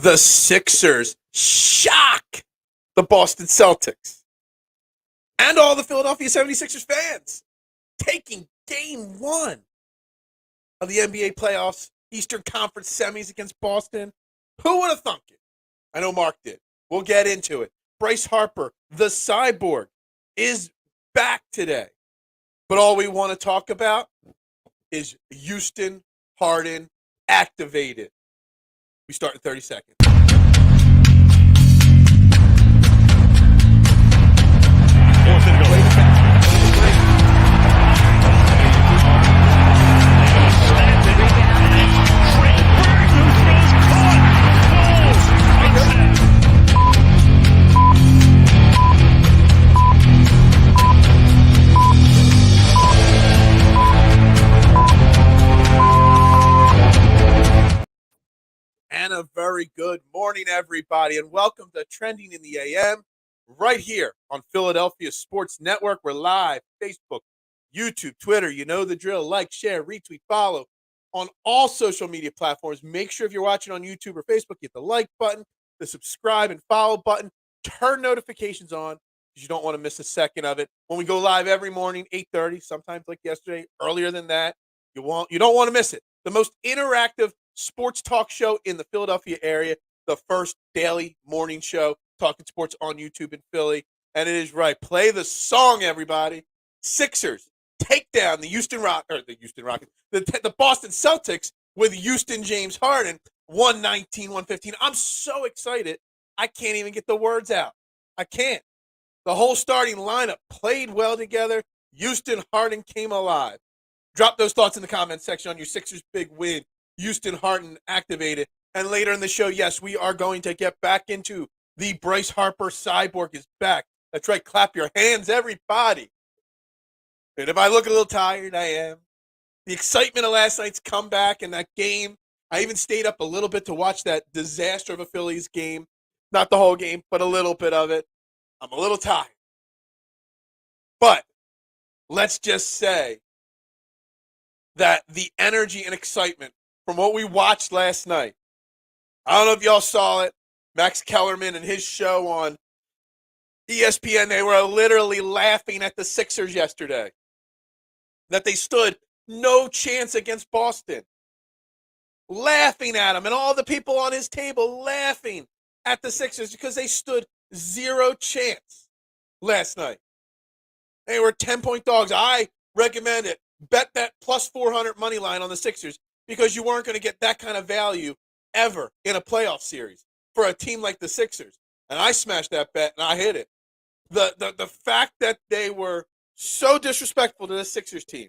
The Sixers shock the Boston Celtics and all the Philadelphia 76ers fans, taking game one of the NBA playoffs, Eastern Conference semis against Boston. Who would have thunk it? I know Mark did. We'll get into it. Bryce Harper, the cyborg, is back today. But all we want to talk about is Houston, Harden, activated. We start in 30 seconds. And a very good morning, everybody, and welcome to Trending in the AM right here on Philadelphia Sports Network. We're live, Facebook, YouTube, Twitter. You know the drill. Like, share, retweet, follow on all social media platforms. Make sure if you're watching on YouTube or Facebook, hit the like button, the subscribe and follow button. Turn notifications on because you don't want to miss a second of it. When we go live every morning, 8:30, sometimes like yesterday, earlier than that, you don't want to miss it. The most interactive sports talk show in the Philadelphia area, the first daily morning show talking sports on YouTube in Philly. And it is right. Play the song, everybody. Sixers take down the the Boston Celtics with Houston James Harden, 119-115. I'm so excited. I can't even get the words out. I can't. The whole starting lineup played well together. Houston Harden came alive. Drop those thoughts in the comments section on your Sixers big win. Houston Harden activated. And later in the show, yes, we are going to get back into the Bryce Harper cyborg is back. That's right. Clap your hands, everybody. And if I look a little tired, I am. The excitement of last night's comeback and that game. I even stayed up a little bit to watch that disaster of a Phillies game. Not the whole game, but a little bit of it. I'm a little tired. But let's just say that the energy and excitement from what we watched last night. I don't know if y'all saw it. Max Kellerman and his show on ESPN, they were literally laughing at the Sixers yesterday. That they stood no chance against Boston. Laughing at him and all the people on his table laughing at the Sixers because they stood zero chance last night. They were 10-point dogs. I recommend it. Bet that plus 400 money line on the Sixers because you weren't going to get that kind of value ever in a playoff series for a team like the Sixers. And I smashed that bet and I hit it. The fact that they were so disrespectful to the Sixers team.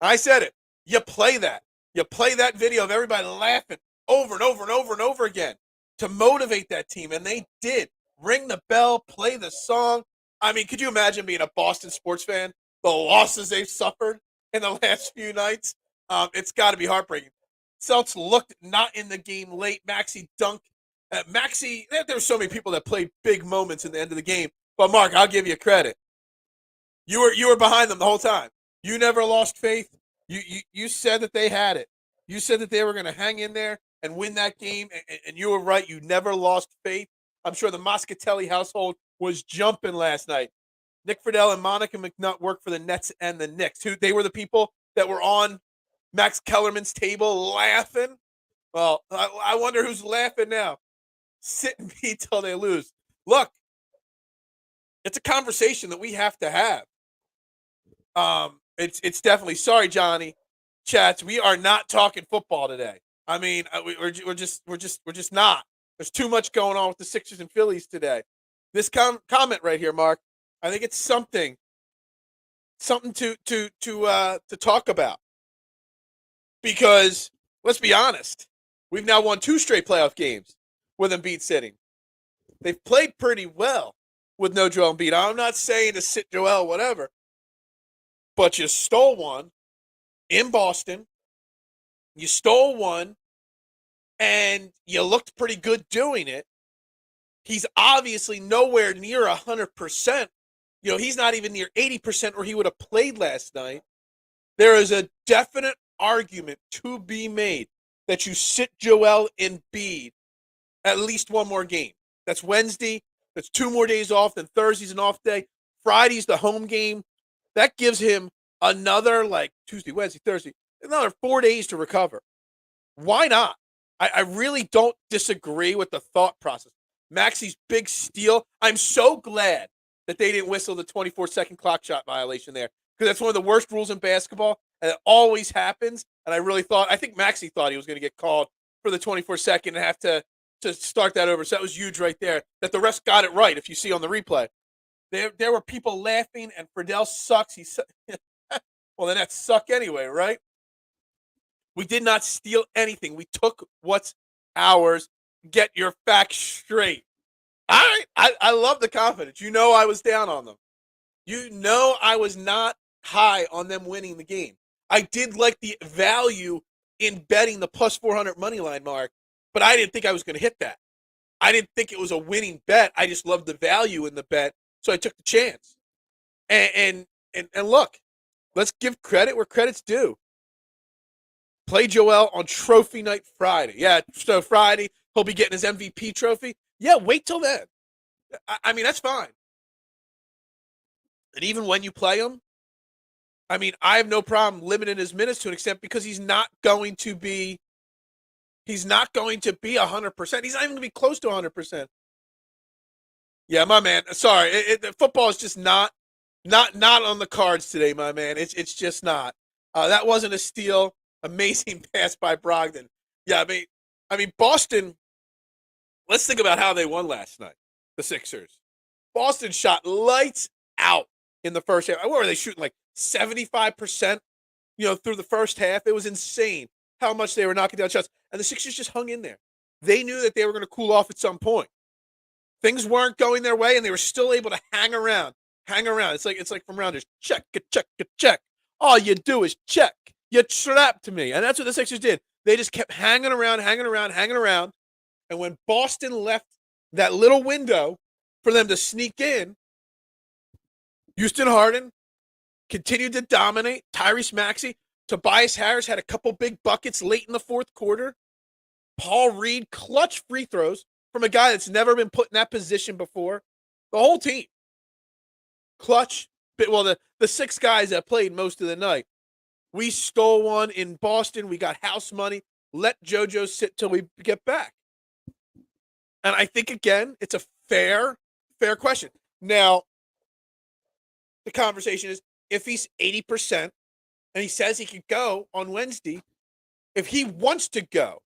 I said it. You play that. You play that video of everybody laughing over and over and over and over again to motivate that team. And they did. Ring the bell, play the song. I mean, could you imagine being a Boston sports fan? The losses they've suffered in the last few nights. It's got to be heartbreaking. Celtics looked not in the game late. Maxey dunked. There's so many people that played big moments in the end of the game. But, Mark, I'll give you credit. You were behind them the whole time. You never lost faith. You said that they had it. You said that they were going to hang in there and win that game, and you were right. You never lost faith. I'm sure the Moscatelli household was jumping last night. Nick Friedel and Monica McNutt worked for the Nets and the Knicks. They were the people that were on Max Kellerman's table laughing. Well, I wonder who's laughing now. Sit and be till they lose. Look, it's a conversation that we have to have. It's definitely, sorry, Johnny, chats. We are not talking football today. I mean, we're just not. There's too much going on with the Sixers and Phillies today. This comment right here, Mark, I think it's something to talk about. Because let's be honest, we've now won 2 straight playoff games with Embiid sitting. They've played pretty well with no Joel Embiid. I'm not saying to sit Joel, whatever, but you stole one in Boston. You stole one, and you looked pretty good doing it. He's obviously nowhere near 100%. You know, he's not even near 80% where he would have played last night. There is a definite argument to be made that you sit Joel Embiid at least one more game. That's Wednesday. That's 2 more days off. Then Thursday's an off day. Friday's the home game. That gives him another, like, Tuesday, Wednesday, Thursday, another 4 days to recover. Why not? I really don't disagree with the thought process. Maxi's big steal. I'm so glad that they didn't whistle the 24-second clock shot violation there, because that's one of the worst rules in basketball, and it always happens. And I think Maxey thought he was going to get called for the 24-second and have to start that over. So that was huge right there, that the refs got it right, if you see on the replay. There were people laughing, and Friedel sucks. Well, then that suck anyway, right? We did not steal anything. We took what's ours. Get your facts straight. All right. I love the confidence. You know I was down on them. You know I was not high on them winning the game. I did like the value in betting the plus 400 money line mark, but I didn't think I was going to hit that. I didn't think it was a winning bet. I just loved the value in the bet, so I took the chance. And look, let's give credit where credit's due. Play Joel on trophy night Friday. Yeah, so Friday, he'll be getting his MVP trophy. Yeah, wait till then. I mean, that's fine. And even when you play him, I mean, I have no problem limiting his minutes to an extent, because he's not going to be 100%. He's not even going to be close to 100%. Yeah, my man. Sorry, football is just not on the cards today, my man. It's just not. That wasn't a steal. Amazing pass by Brogdon. Yeah, I mean, Boston. Let's think about how they won last night. The Sixers. Boston shot lights out in the first half. What were they shooting, like 75%? Through the first half, it was insane how much they were knocking down shots. And the Sixers just hung in there. They knew that they were going to cool off at some point. Things weren't going their way, and they were still able to hang around. It's like from Rounders. Check. All you do is check. You trapped me. And that's what the Sixers did. They just kept hanging around. And when Boston left that little window for them to sneak in, Houston Harden continued to dominate. Tyrese Maxey. Tobias Harris had a couple big buckets late in the fourth quarter. Paul Reed, clutch free throws from a guy that's never been put in that position before. The whole team. Clutch. Well, the 6 guys that played most of the night. We stole one in Boston. We got house money. Let JoJo sit till we get back. And I think, again, it's a fair question. Now, the conversation is, if he's 80% and he says he could go on Wednesday, if he wants to go,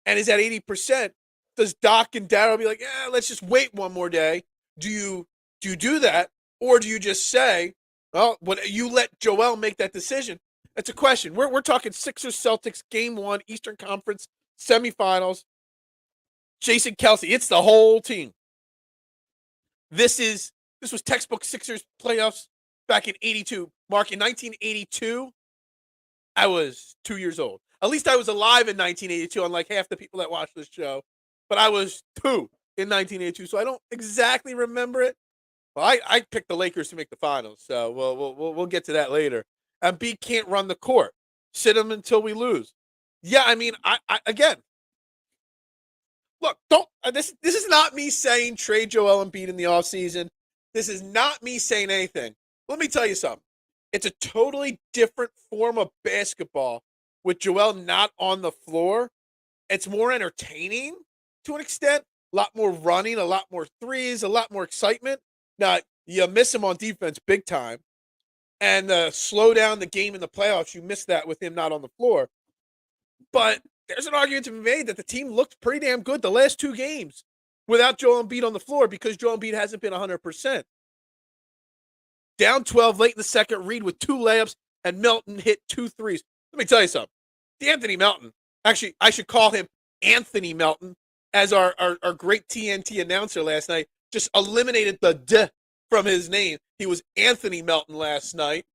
and is at 80%, does Doc and Darryl be like, yeah, let's just wait one more day? Do you do that? Or do you just say, well, when you let Joel make that decision? That's a question. We're talking Sixers Celtics Game 1 Eastern Conference semifinals. Jason Kelce, it's the whole team. This was textbook Sixers playoffs back in 82. Mark, in 1982, I was 2 years old. At least I was alive in 1982, unlike half the people that watch this show. But I was 2 in 1982, so I don't exactly remember it. Well, I picked the Lakers to make the finals, so we'll get to that later. Embiid can't run the court. Sit him until we lose. Yeah, I mean, I again, look, this is not me saying trade Joel Embiid in the offseason. This is not me saying anything. Let me tell you something. It's a totally different form of basketball with Joel not on the floor. It's more entertaining to an extent. A lot more running, a lot more threes, a lot more excitement. Now, you miss him on defense big time. And slow down the game in the playoffs, you miss that with him not on the floor. But there's an argument to be made that the team looked pretty damn good the last 2 games without Joel Embiid on the floor, because Joel Embiid hasn't been 100%. Down 12 late in the second, Reed with 2 layups, and Melton hit 2 threes. Let me tell you something. D'Anthony Melton, actually, I should call him Anthony Melton, as our great TNT announcer last night just eliminated the D from his name. He was Anthony Melton last night.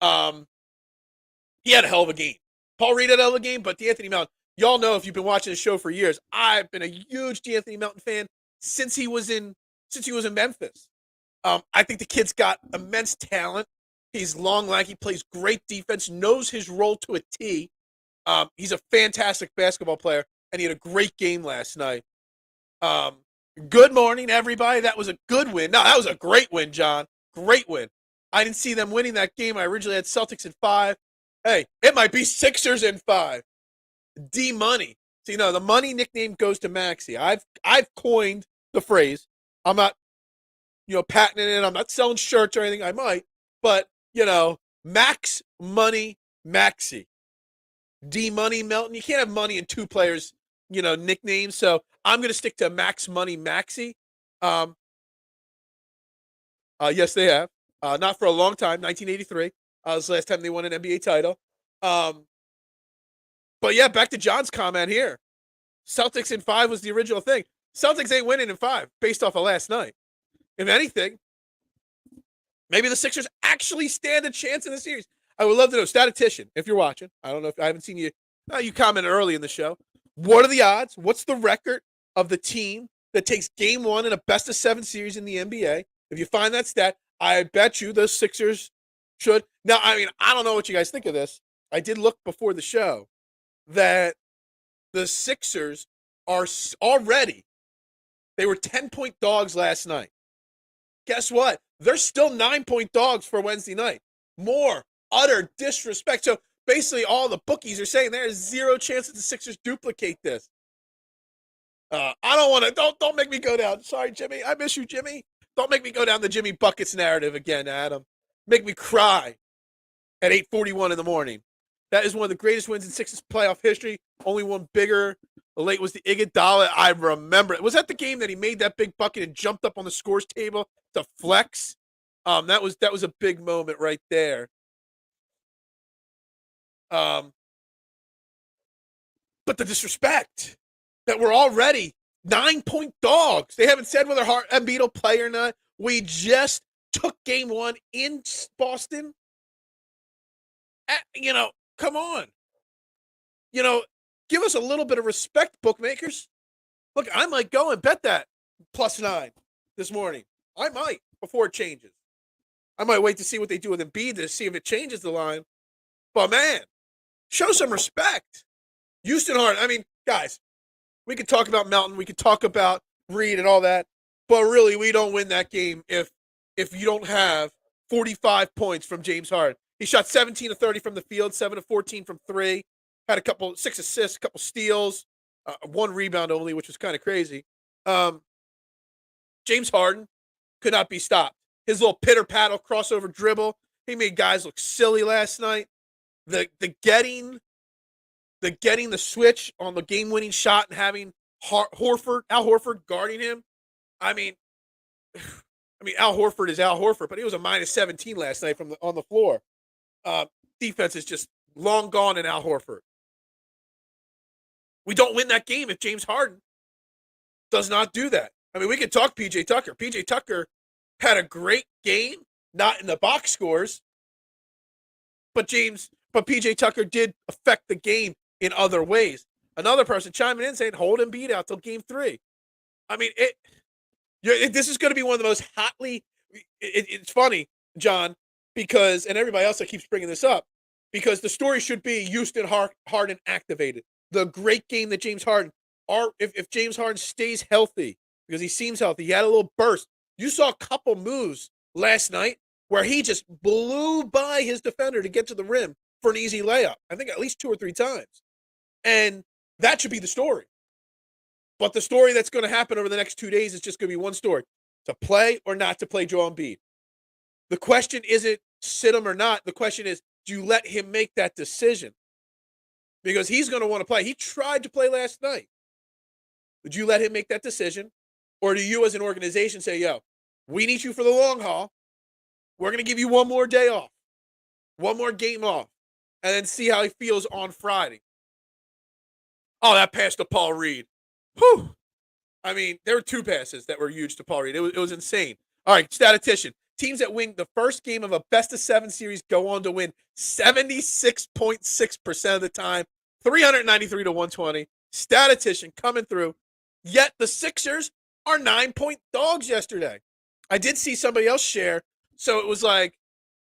He had a hell of a game. Paul Reed had a hell of a game, but D'Anthony Melton, y'all know if you've been watching the show for years, I've been a huge D'Anthony Melton fan since he was in Memphis. I think the kid's got immense talent. He's long, lanky, plays great defense, knows his role to a T. He's a fantastic basketball player, and he had a great game last night. Good morning, everybody. That was a good win. No, that was a great win, John. Great win. I didn't see them winning that game. I originally had Celtics in 5. Hey, it might be Sixers in 5. D Money. So, the money nickname goes to Maxey. I've coined the phrase. I'm not, patenting it. I'm not selling shirts or anything. I might, but Max Money Maxey. D Money Melton. You can't have money in two players, nicknames. So I'm going to stick to Max Money Maxey. Yes, they have. Not for a long time. 1983 was the last time they won an NBA title. But yeah, back to John's comment here. Celtics in 5 was the original thing. Celtics ain't winning in 5 based off of last night. If anything, maybe the Sixers actually stand a chance in the series. I would love to know, statistician, if you're watching. I don't know if I haven't seen you. You commented early in the show. What are the odds? What's the record of the team that takes game 1 in a best-of-7 series in the NBA? If you find that stat, I bet you the Sixers should. Now, I don't know what you guys think of this. I did look before the show that the Sixers are already, they were 10-point dogs last night. Guess what? They're still 9-point dogs for Wednesday night. More utter disrespect. So basically all the bookies are saying there is zero chance that the Sixers duplicate this. I don't want to, don't make me go down. Sorry, Jimmy. I miss you, Jimmy. Don't make me go down the Jimmy Buckets narrative again, Adam. Make me cry at 8:41 in the morning. That is one of the greatest wins in Sixers playoff history. Only one bigger. The late was the Iguodala. I remember it. Was that the game that he made that big bucket and jumped up on the scores table to flex? That was a big moment right there. But the disrespect that we're already 9-point dogs. They haven't said whether Embiid will play or not. We just took game 1 in Boston. Come on. Give us a little bit of respect, bookmakers. Look, I might go and bet that +9 this morning. I might before it changes. I might wait to see what they do with Embiid to see if it changes the line. But, man, show some respect. Houston Harden. Guys, we could talk about Melton. We could talk about Reed and all that. But really, we don't win that game if you don't have 45 points from James Harden. He shot 17 of 30 from the field, 7 of 14 from 3. Had 6 assists, a couple steals, 1 rebound only, which was kind of crazy. James Harden could not be stopped. His little pitter-paddle crossover dribble, he made guys look silly last night. The getting the switch on the game-winning shot and having Al Horford guarding him. Al Horford is Al Horford, but he was a -17 last night on the floor. Defense is just long gone in Al Horford. We don't win that game if James Harden does not do that. We could talk P.J. Tucker. P.J. Tucker had a great game, not in the box scores, but P.J. Tucker did affect the game in other ways. Another person chiming in saying, hold Embiid out till game 3. This is going to be one of the most hotly. It's funny, John, because, and everybody else that keeps bringing this up, because the story should be Houston Harden activated. The great game that James Harden, if James Harden stays healthy, because he seems healthy, he had a little burst. You saw a couple moves last night where he just blew by his defender to get to the rim for an easy layup. I think at least 2 or 3 times. And that should be the story. But the story that's going to happen over the next 2 days is just going to be one story: to play or not to play Joel Embiid. The question isn't sit him or not. The question is, do you let him make that decision? Because he's going to want to play. He tried to play last night. Would you let him make that decision? Or do you as an organization say, yo, we need you for the long haul. We're going to give you one more day off, one more game off, and then see how he feels on Friday. Oh, that pass to Paul Reed. Whew. There were 2 passes that were huge to Paul Reed. It was insane. All right, statistician. Teams that win the first game of a best-of-7 series go on to win 76.6% of the time, 393 to 120. Statistician coming through. Yet the Sixers are 9-point dogs yesterday. I did see somebody else share. So it was like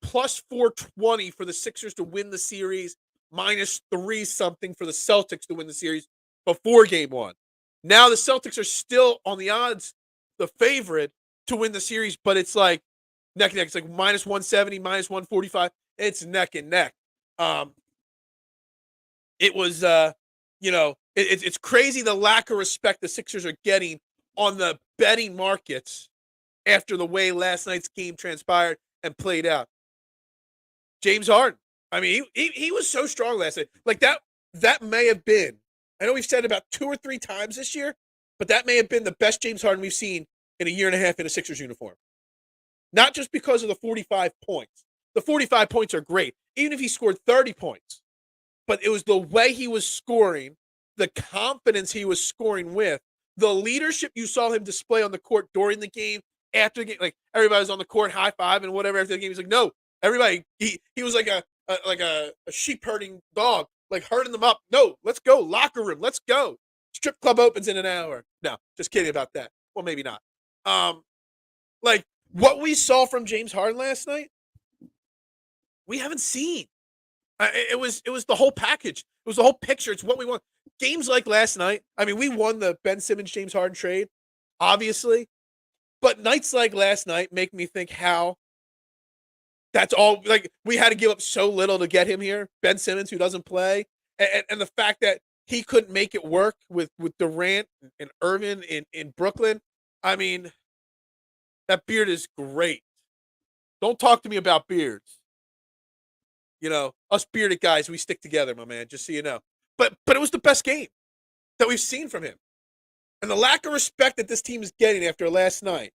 plus 420 for the Sixers to win the series, -3 something for the Celtics to win the series before game 1. Now the Celtics are still on the odds, the favorite to win the series, but it's like neck and neck. It's like -170, -145. It's neck and neck. It was, it's crazy the lack of respect the Sixers are getting on the betting markets after the way last night's game transpired and played out. James Harden. I mean, he was so strong last night. Like that may have been, I know we've said it about 2 or 3 times this year, but that may have been the best James Harden we've seen in a year and a half in a Sixers uniform. Not just because of the 45 points. The 45 points are great, even if he scored 30 points. But it was the way he was scoring, the confidence he was scoring with, the leadership you saw him display on the court during the game, after the game. Like, everybody was on the court, high five and whatever after the game. He's like, no, everybody. He was like a sheep herding dog, like herding them up. No, let's go. Locker room, let's go. Strip club opens in an hour. No, just kidding about that. Well, maybe not. Like what we saw from James Harden last night, we haven't seen. It was the whole package. It was the whole picture. It's what we want. Games like last night. I mean, we won the Ben Simmons James Harden trade, obviously, but nights like last night make me think how that's all. Like, we had to give up so little to get him here. Ben Simmons, who doesn't play, and the fact that he couldn't make it work with Durant and Irvin in Brooklyn. I mean, that beard is great. Don't talk to me about beards. You know, us bearded guys, we stick together, my man, just so you know. But it was the best game that we've seen from him. And the lack of respect that this team is getting after last night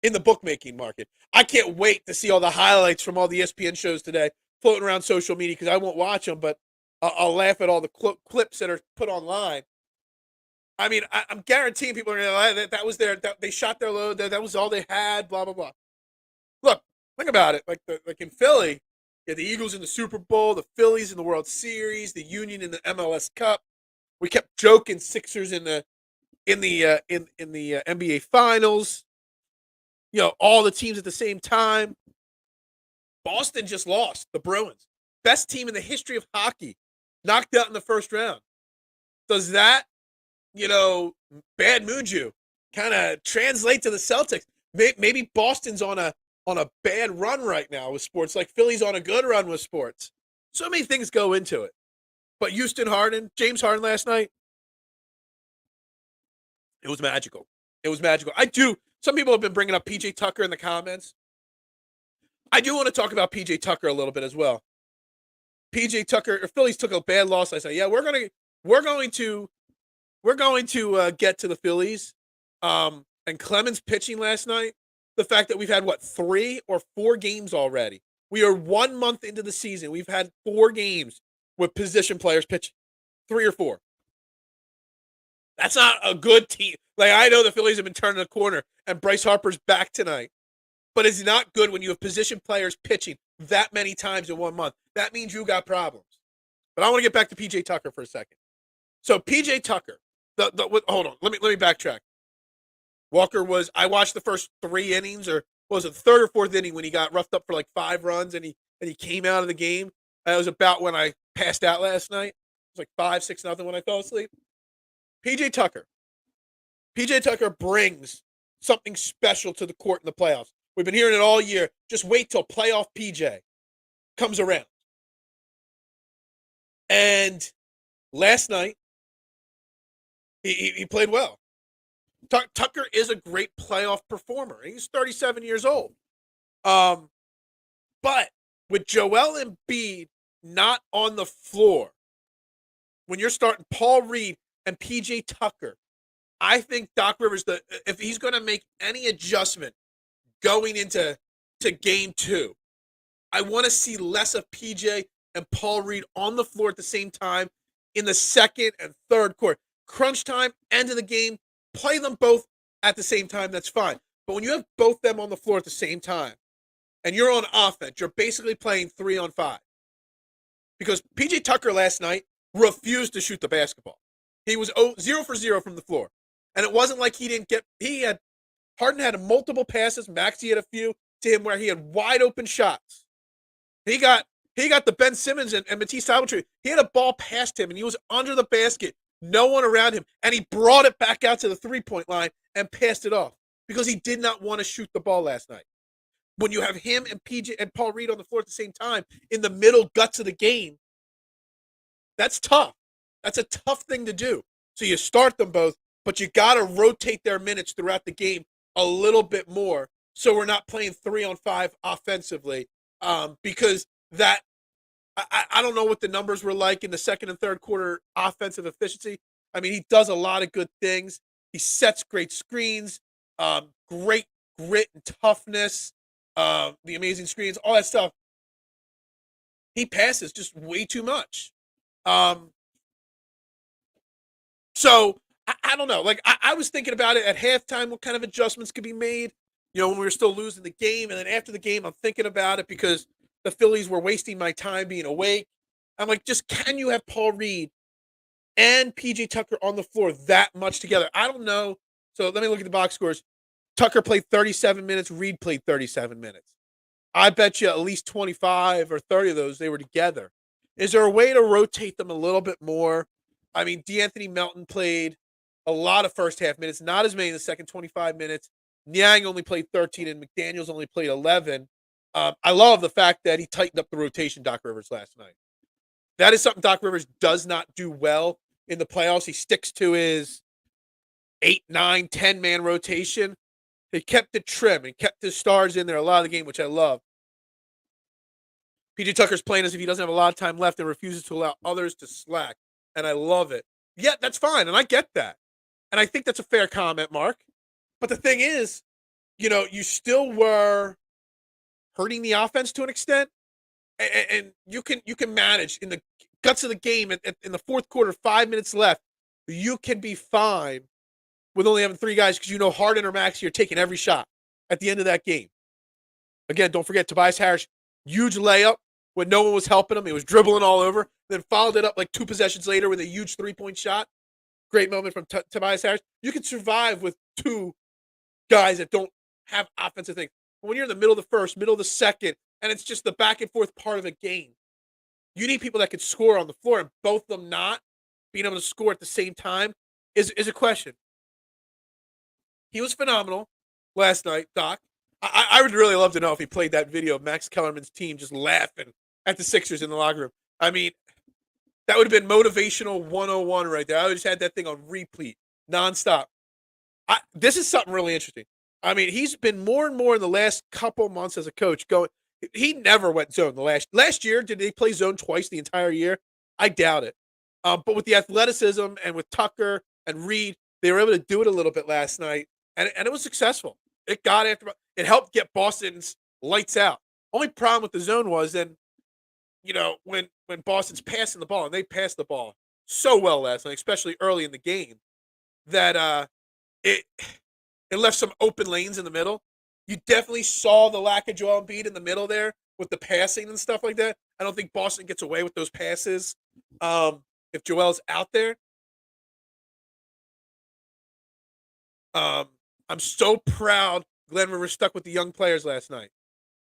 in the bookmaking market. I can't wait to see all the highlights from all the ESPN shows today floating around social media, because I won't watch them, but I'll laugh at all the clips that are put online. I mean, I'm guaranteeing people are going to, that was they shot their load, that was all they had, blah, blah, blah. Look, think about it. Like in Philly, you had the Eagles in the Super Bowl, the Phillies in the World Series, the Union in the MLS Cup. We kept joking Sixers in the NBA Finals. You know, all the teams at the same time. Boston just lost, the Bruins. Best team in the history of hockey, knocked out in the first round. Does that, bad mojo kind of translate to the Celtics? Maybe Boston's on a bad run right now with sports, like Philly's on a good run with sports. So many things go into it. But James Harden last night, it was magical. It was magical. Some people have been bringing up PJ Tucker in the comments. I do want to talk about PJ Tucker a little bit as well. PJ Tucker, Phillies took a bad loss last night. Yeah, we're going to get to the Phillies. And Clemens pitching last night, the fact that we've had 3 or 4 games already. We are 1 month into the season. We've had 4 games with position players pitching, 3 or 4. That's not a good team. Like, I know the Phillies have been turning the corner, and Bryce Harper's back tonight. But it's not good when you have position players pitching that many times in 1 month. That means you got problems. But I want to get back to PJ Tucker for a second. So PJ Tucker, hold on, let me backtrack. I watched the first 3 innings, or what was it, the 3rd or 4th inning, when he got roughed up for like 5 runs and he came out of the game. That was about when I passed out last night. It was like 5-6-0 when I fell asleep. PJ Tucker brings something special to the court in the playoffs. We've been hearing it all year. Just wait till playoff PJ comes around. And last night, he played well. Tucker is a great playoff performer. He's 37 years old. But with Joel Embiid not on the floor, when you're starting Paul Reed and PJ Tucker, I think Doc Rivers, if he's going to make any adjustment going into game 2, I want to see less of PJ and Paul Reed on the floor at the same time in the 2nd and 3rd quarter. Crunch time, end of the game, play them both at the same time, that's fine. But when you have both them on the floor at the same time and you're on offense, you're basically playing 3-on-5. Because PJ Tucker last night refused to shoot the basketball. He was 0 for 0 from the floor. And it wasn't like Harden had multiple passes, Maxey had a few to him where he had wide open shots. He got He got the Ben Simmons and Matisse Thybulle trade. He had a ball past him, and he was under the basket, no one around him, and he brought it back out to the three-point line and passed it off because he did not want to shoot the ball last night. When you have him and PJ and Paul Reed on the floor at the same time in the middle guts of the game, that's tough. That's a tough thing to do. So you start them both, but you got to rotate their minutes throughout the game a little bit more so we're not playing 3-on-5 offensively because that I don't know what the numbers were like in the second and third quarter offensive efficiency. I mean, he does a lot of good things. He sets great screens, great grit and toughness, the amazing screens, all that stuff. He passes just way too much. So I don't know. Like I was thinking about it at halftime, what kind of adjustments could be made, when we were still losing the game. And then after the game, I'm thinking about it because the Phillies were wasting my time being awake. I'm like, just can you have Paul Reed and PJ Tucker on the floor that much together? I don't know. So let me look at the box scores. Tucker played 37 minutes. Reed played 37 minutes. I bet you at least 25 or 30 of those they were together. Is there a way to rotate them a little bit more? I mean, DeAnthony Melton played a lot of first half minutes, not as many in the second 25 minutes. Niang only played 13 and McDaniels only played 11. I love the fact that he tightened up the rotation, Doc Rivers, last night. That is something Doc Rivers does not do well in the playoffs. He sticks to his 8, 9, 10-man rotation. He kept it trim and kept his stars in there a lot of the game, which I love. PJ Tucker's playing as if he doesn't have a lot of time left and refuses to allow others to slack. And I love it. Yeah, that's fine. And I get that. And I think that's a fair comment, Mark. But the thing is, you still were hurting the offense to an extent. And you can manage in the guts of the game in the fourth quarter, 5 minutes left. You can be fine with only having 3 guys because Harden or Maxey are taking every shot at the end of that game. Again, don't forget Tobias Harris, huge layup when no one was helping him. He was dribbling all over, then followed it up like 2 possessions later with a huge 3-point shot. Great moment from Tobias Harris. You can survive with 2 guys that don't have offensive things. But when you're in the middle of the first, middle of the second, and it's just the back and forth part of a game, you need people that can score on the floor, and both of them not being able to score at the same time is a question. He was phenomenal last night, Doc. I would really love to know if he played that video of Max Kellerman's team just laughing at the Sixers in the locker room. I mean, that would have been motivational 101 right there. I would have just had that thing on repeat, nonstop. This is something really interesting. I mean, he's been more and more in the last couple months as a coach going. He never went zone the last year. Did they play zone twice the entire year? I doubt it. But with the athleticism and with Tucker and Reed, they were able to do it a little bit last night, and it was successful. It helped get Boston's lights out. Only problem with the zone was then, when Boston's passing the ball, and they passed the ball so well last night, especially early in the game, that it left some open lanes in the middle. You definitely saw the lack of Joel Embiid in the middle there with the passing and stuff like that. I don't think Boston gets away with those passes if Joel's out there. I'm so proud Glenn Rivers stuck with the young players last night.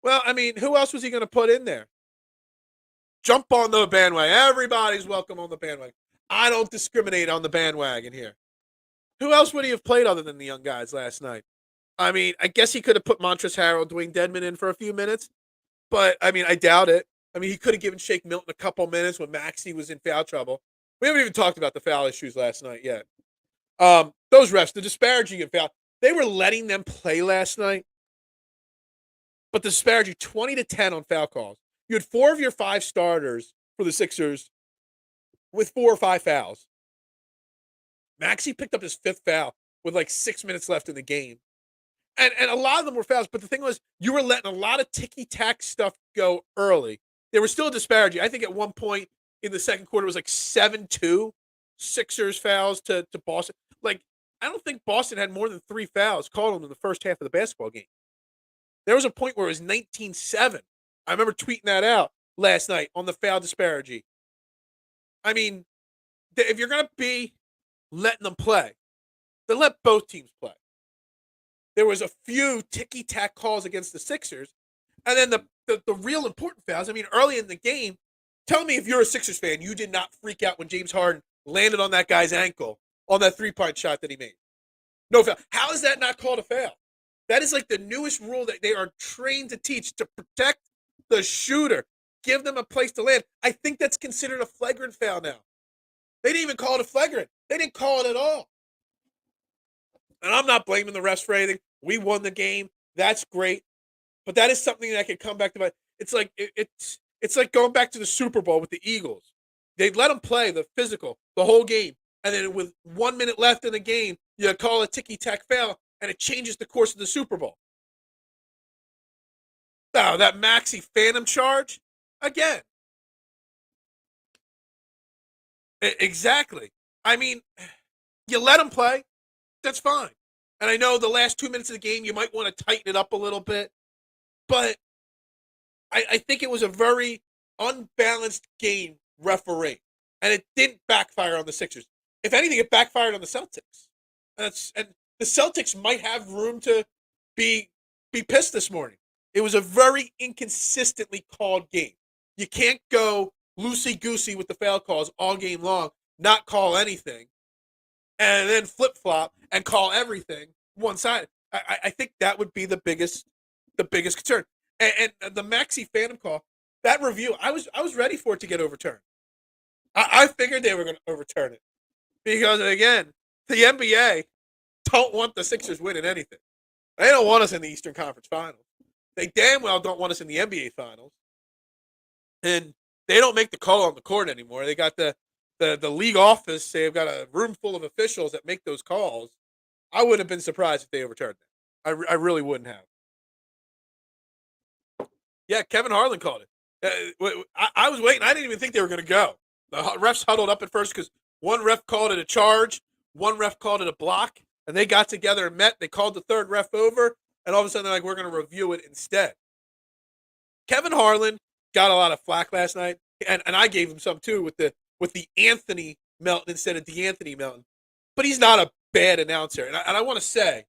Well, I mean, who else was he going to put in there? Jump on the bandwagon. Everybody's welcome on the bandwagon. I don't discriminate on the bandwagon here. Who else would he have played other than the young guys last night? I mean, I guess he could have put Montrezl Harrell, Dwayne Dedmon in for a few minutes, but, I mean, I doubt it. I mean, he could have given Shake Milton a couple minutes when Maxey was in foul trouble. We haven't even talked about the foul issues last night yet. Those refs, the disparaging of foul, they were letting them play last night, but the disparaging 20-10 on foul calls. You had 4 of your 5 starters for the Sixers with 4 or 5 fouls. Maxey picked up his 5th foul with like 6 minutes left in the game. And a lot of them were fouls, but the thing was, you were letting a lot of ticky-tack stuff go early. They were still disparaging. I think at one point in the second quarter it was like 7-2 Sixers fouls to Boston. Like, I don't think Boston had more than 3 fouls called on them in the first half of the basketball game. There was a point where it was 19-7. I remember tweeting that out last night on the foul disparity. I mean, if you're going to be letting them play, then let both teams play. There was a few ticky-tack calls against the Sixers, and then the real important fouls. I mean, early in the game, tell me if you're a Sixers fan, you did not freak out when James Harden landed on that guy's ankle on that three-point shot that he made. No foul. How is that not called a foul? That is like the newest rule that they are trained to teach to protect the shooter, give them a place to land. I think that's considered a flagrant foul now. They didn't even call it a flagrant. They didn't call it at all. And I'm not blaming the refs for anything. We won the game. That's great. But that is something that can come back to my. It's like it's like going back to the Super Bowl with the Eagles. They let them play the physical the whole game, and then with 1 minute left in the game, you call a ticky-tack foul, and it changes the course of the Super Bowl. Now, that Maxey Phantom charge, again. Exactly. I mean, you let them play, that's fine. And I know the last 2 minutes of the game, you might want to tighten it up a little bit, but I think it was a very unbalanced game referee, and it didn't backfire on the Sixers. If anything, it backfired on the Celtics. And the Celtics might have room to be pissed this morning. It was a very inconsistently called game. You can't go loosey-goosey with the foul calls all game long, not call anything, and then flip-flop and call everything one-sided. I think that would be the biggest concern. And the Maxey Phantom call, that review, I was ready for it to get overturned. I figured they were going to overturn it. Because, again, the NBA don't want the Sixers winning anything. They don't want us in the Eastern Conference Finals. They damn well don't want us in the NBA Finals. And they don't make the call on the court anymore. They got the league office. They've got a room full of officials that make those calls. I wouldn't have been surprised if they overturned that. I really wouldn't have. Yeah, Kevin Harlan called it. I was waiting. I didn't even think they were going to go. The refs huddled up at first because one ref called it a charge, one ref called it a block, and they got together and met. They called the third ref over, and all of a sudden they're like, we're going to review it instead. Kevin Harlan got a lot of flack last night, and I gave him some too with the Anthony Melton instead of DeAnthony Melton. But he's not a bad announcer, and I want to say,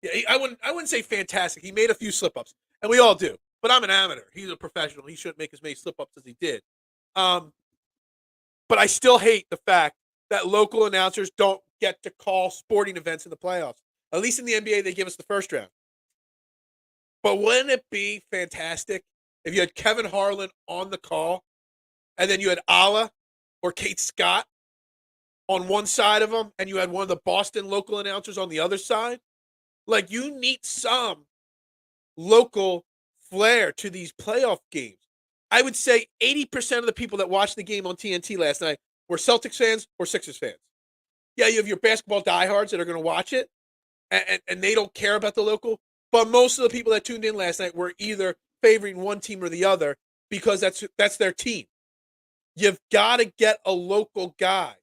yeah, I wouldn't say fantastic. He made a few slip-ups, and we all do. But I'm an amateur. He's a professional. He shouldn't make as many slip-ups as he did. But I still hate the fact that local announcers don't get to call sporting events in the playoffs. At least in the NBA, they give us the first round. But wouldn't it be fantastic if you had Kevin Harlan on the call, and then you had Ala or Kate Scott on one side of them, and you had one of the Boston local announcers on the other side? Like, you need some local flair to these playoff games. I would say 80% of the people that watched the game on TNT last night were Celtics fans or Sixers fans. Yeah, you have your basketball diehards that are going to watch it, and they don't care about the local. But most of the people that tuned in last night were either favoring one team or the other because that's their team. You've got to get a local guy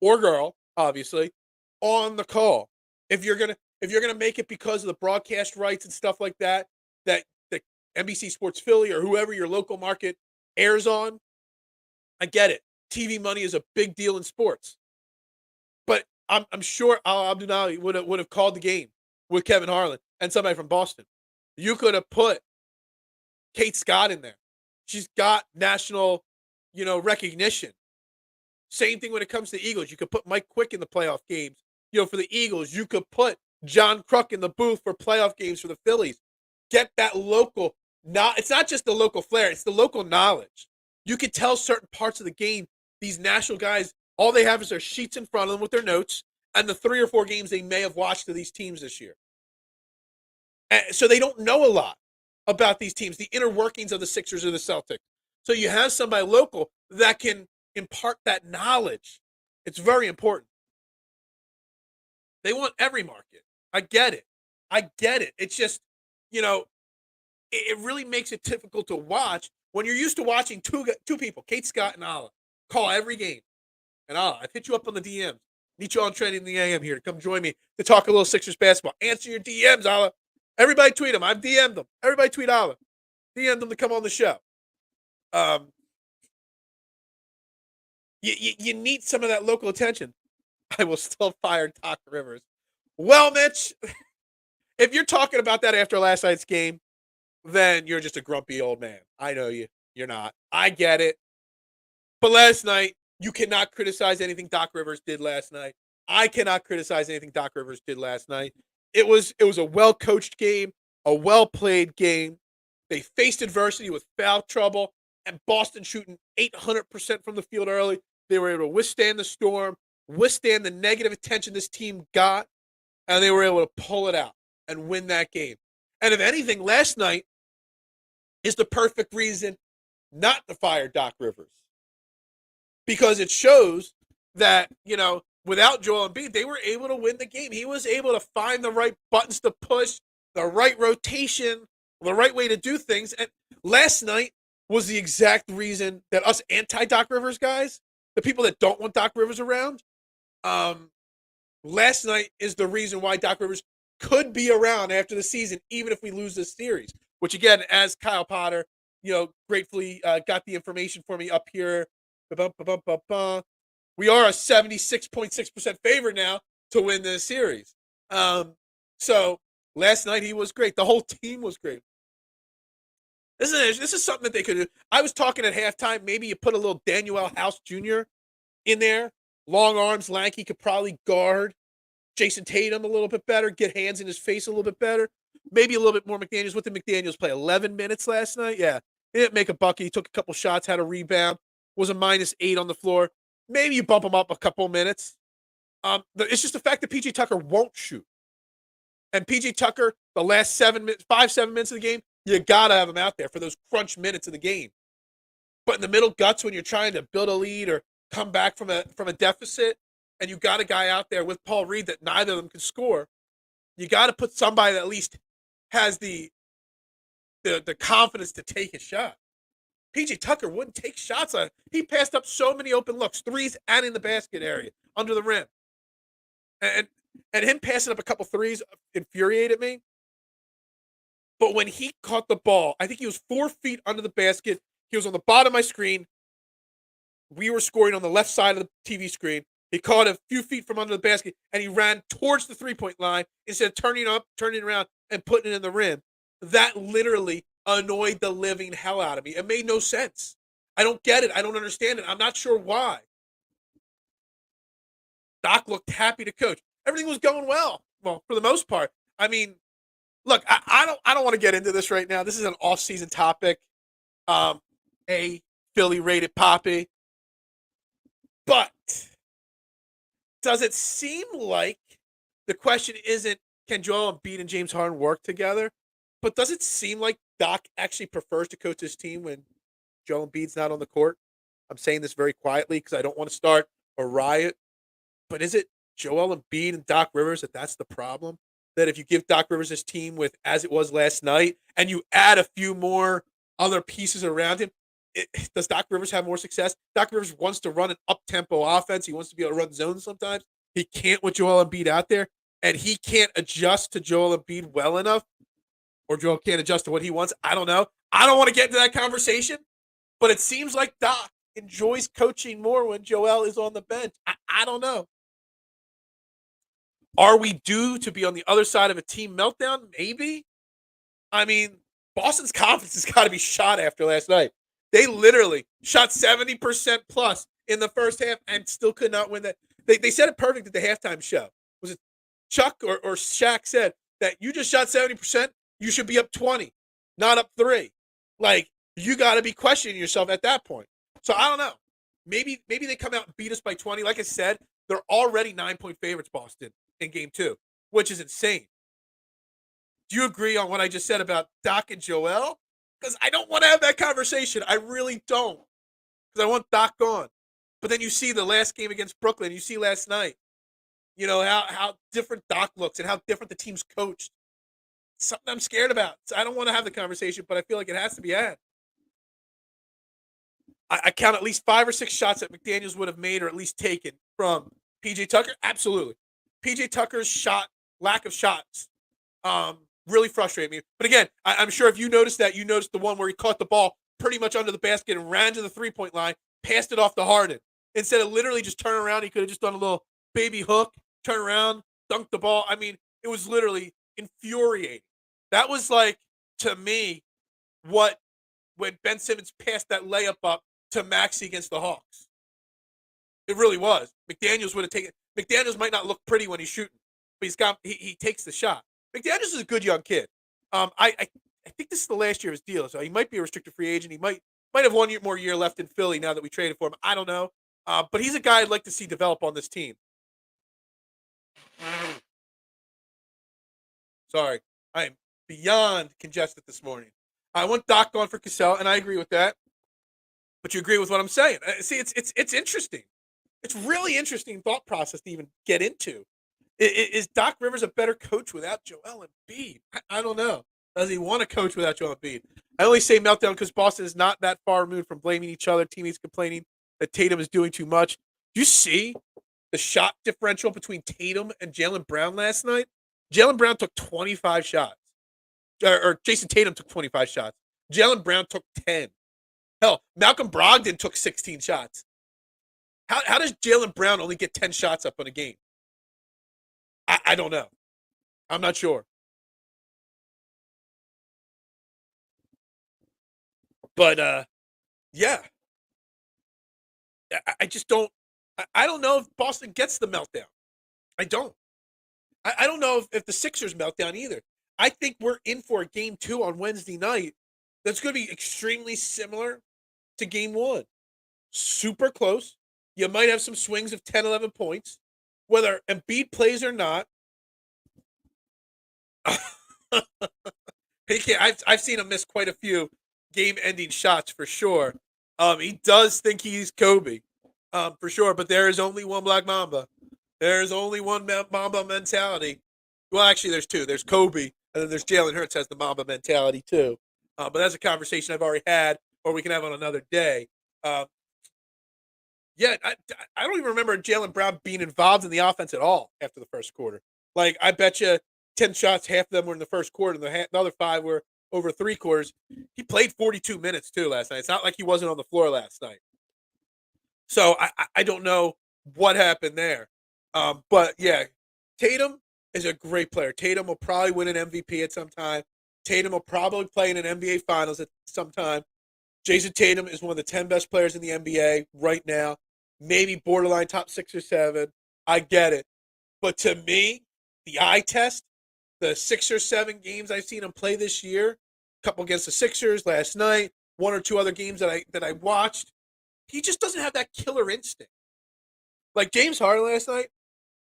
or girl, obviously, on the call. If you're gonna make it because of the broadcast rights and stuff like that the NBC Sports Philly or whoever your local market airs on, I get it. TV money is a big deal in sports. But I'm sure Al Abdunali would have called the game with Kevin Harlan and somebody from Boston. You could have put Kate Scott in there. She's got national, recognition. Same thing when it comes to the Eagles. You could put Mike Quick in the playoff games. For the Eagles, you could put John Kruk in the booth for playoff games for the Phillies. Get that local. It's not just the local flair. It's the local knowledge. You could tell certain parts of the game, these national guys, all they have is their sheets in front of them with their notes and the 3 or 4 games they may have watched of these teams this year. And so they don't know a lot about these teams, the inner workings of the Sixers or the Celtics. So you have somebody local that can impart that knowledge. It's very important. They want every market. I get it. It's just, it really makes it difficult to watch when you're used to watching two people, Kate Scott and Ala, call every game. And Ala, I've hit you up on the DMs. Meet you on Trending in the AM here to come join me to talk a little Sixers basketball. Answer your DMs, Ala. Everybody tweet them. I've DM'd them. Everybody tweet Ala. DM'd them to come on the show. You need some of that local attention. I will still fire Doc Rivers. Well, Mitch, if you're talking about that after last night's game, then you're just a grumpy old man. I know you. You're not. I get it. But last night, you cannot criticize anything Doc Rivers did last night. I cannot criticize anything Doc Rivers did last night. It was a well-coached game, a well-played game. They faced adversity with foul trouble, and Boston shooting 800% from the field early. They were able to withstand the storm, withstand the negative attention this team got, and they were able to pull it out and win that game. And if anything, last night is the perfect reason not to fire Doc Rivers, because it shows that, without Joel Embiid, they were able to win the game. He was able to find the right buttons to push, the right rotation, the right way to do things. And last night was the exact reason that us anti-Doc Rivers guys, the people that don't want Doc Rivers around, last night is the reason why Doc Rivers could be around after the season, even if we lose this series. Which, again, as Kyle Potter, gratefully got the information for me up here. We are a 76.6% favorite now to win this series. So last night he was great. The whole team was great. This is something that they could do. I was talking at halftime. Maybe you put a little Daniel House Jr. in there. Long arms, lanky, could probably guard Jason Tatum a little bit better, get hands in his face a little bit better. Maybe a little bit more McDaniels. What did McDaniels play? 11 minutes last night? Yeah. He didn't make a bucket. He took a couple shots, had a rebound, was a -8 on the floor. Maybe you bump him up a couple minutes. It's just the fact that PJ Tucker won't shoot. And PJ Tucker, the last 7 minutes of the game, you got to have him out there for those crunch minutes of the game. But in the middle guts, when you're trying to build a lead or come back from a deficit, and you got a guy out there with Paul Reed that neither of them can score, you got to put somebody that at least has the confidence to take a shot. PJ Tucker wouldn't take shots on it. He passed up so many open looks, threes and in the basket area, under the rim. And him passing up a couple threes infuriated me. But when he caught the ball, I think he was 4 feet under the basket. He was on the bottom of my screen. We were scoring on the left side of the TV screen. He caught a few feet from under the basket, and he ran towards the three-point line instead of turning around, and putting it in the rim. That literally annoyed the living hell out of me. It made no sense. I don't get it. I don't understand it. I'm not sure why. Doc looked happy to coach. Everything was going well. Well, for the most part. I mean, look, I don't want to get into this right now. This is an off-season topic. Philly rated Poppy. But does it seem like the question isn't, can Joel Embiid and James Harden work together? But does it seem like Doc actually prefers to coach his team when Joel Embiid's not on the court? I'm saying this very quietly because I don't want to start a riot. But is it Joel Embiid and Doc Rivers that's the problem? That if you give Doc Rivers his team with as it was last night and you add a few more other pieces around him, does Doc Rivers have more success? Doc Rivers wants to run an up-tempo offense. He wants to be able to run zones sometimes. He can't with Joel Embiid out there, and he can't adjust to Joel Embiid well enough, or Joel can't adjust to what he wants. I don't know. I don't want to get into that conversation, but it seems like Doc enjoys coaching more when Joel is on the bench. I don't know. Are we due to be on the other side of a team meltdown? Maybe. I mean, Boston's confidence has got to be shot after last night. They literally shot 70% plus in the first half and still could not win that. They said it perfect at the halftime show. Was it Chuck or Shaq said that you just shot 70%, you should be up 20, not up 3. Like, you got to be questioning yourself at that point. So I don't know. Maybe they come out and beat us by 20. Like I said, they're already 9-point favorites, Boston, in game 2, which is insane. Do you agree on what I just said about Doc and Joel? Because I don't want to have that conversation. I really don't. Because I want Doc gone. But then you see the last game against Brooklyn. You see last night, how different Doc looks and how different the team's coached. Something I'm scared about. So I don't want to have the conversation, but I feel like it has to be had. I count at least 5 or 6 shots that McDaniels would have made or at least taken from PJ Tucker. Absolutely. PJ Tucker's lack of shots, really frustrated me. But again, I'm sure if you noticed that, you noticed the one where he caught the ball pretty much under the basket and ran to the three-point line, passed it off to Harden. Instead of literally just turning around, he could have just done a little baby hook, turn around, dunk the ball. I mean, it was literally infuriating. That was like, to me, what when Ben Simmons passed that layup up to Maxey against the Hawks. It really was. McDaniels would have taken. McDaniels might not look pretty when he's shooting, but he takes the shot. McDaniels is a good young kid. I think this is the last year of his deal, so he might be a restricted free agent. He might have 1 year more left in Philly now that we traded for him. I don't know, but he's a guy I'd like to see develop on this team. Sorry, I am beyond congested this morning. I want Doc going for Cassell, and I agree with that. But you agree with what I'm saying? See, it's interesting. It's really interesting thought process to even get into. Is Doc Rivers a better coach without Joel Embiid? I don't know. Does he want to coach without Joel Embiid? I only say meltdown because Boston is not that far removed from blaming each other. Teammates complaining that Tatum is doing too much. Do you see the shot differential between Tatum and Jaylen Brown last night? Jaylen Brown took 25 shots. Or Jason Tatum took 25 shots. Jaylen Brown took 10. Hell, Malcolm Brogdon took 16 shots. How does Jaylen Brown only get 10 shots up on a game? I don't know. I'm not sure. But, yeah. I just don't – I don't know if Boston gets the meltdown. I don't. I don't know if the Sixers meltdown either. I think we're in for a game 2 on Wednesday night that's going to be extremely similar to game 1. Super close. You might have some swings of 10, 11 points. Whether Embiid plays or not, I've seen him miss quite a few game-ending shots for sure. He does think he's Kobe, for sure. But there is only one Black Mamba. There is only one Mamba mentality. Well, actually, there's two. There's Kobe, and then there's Jalen Hurts has the Mamba mentality too. But that's a conversation I've already had, or we can have on another day. Yeah, I don't even remember Jaylen Brown being involved in the offense at all after the first quarter. Like, I bet you 10 shots, half of them were in the first quarter, and the other 5 were over 3 quarters. He played 42 minutes, too, last night. It's not like he wasn't on the floor last night. So, I don't know what happened there. But, yeah, Tatum is a great player. Tatum will probably win an MVP at some time. Tatum will probably play in an NBA Finals at some time. Jason Tatum is one of the 10 best players in the NBA right now. Maybe borderline top 6 or 7. I get it. But to me, the eye test, the 6 or 7 games I've seen him play this year, a couple against the Sixers last night, 1 or 2 other games that I watched, he just doesn't have that killer instinct. Like James Harden last night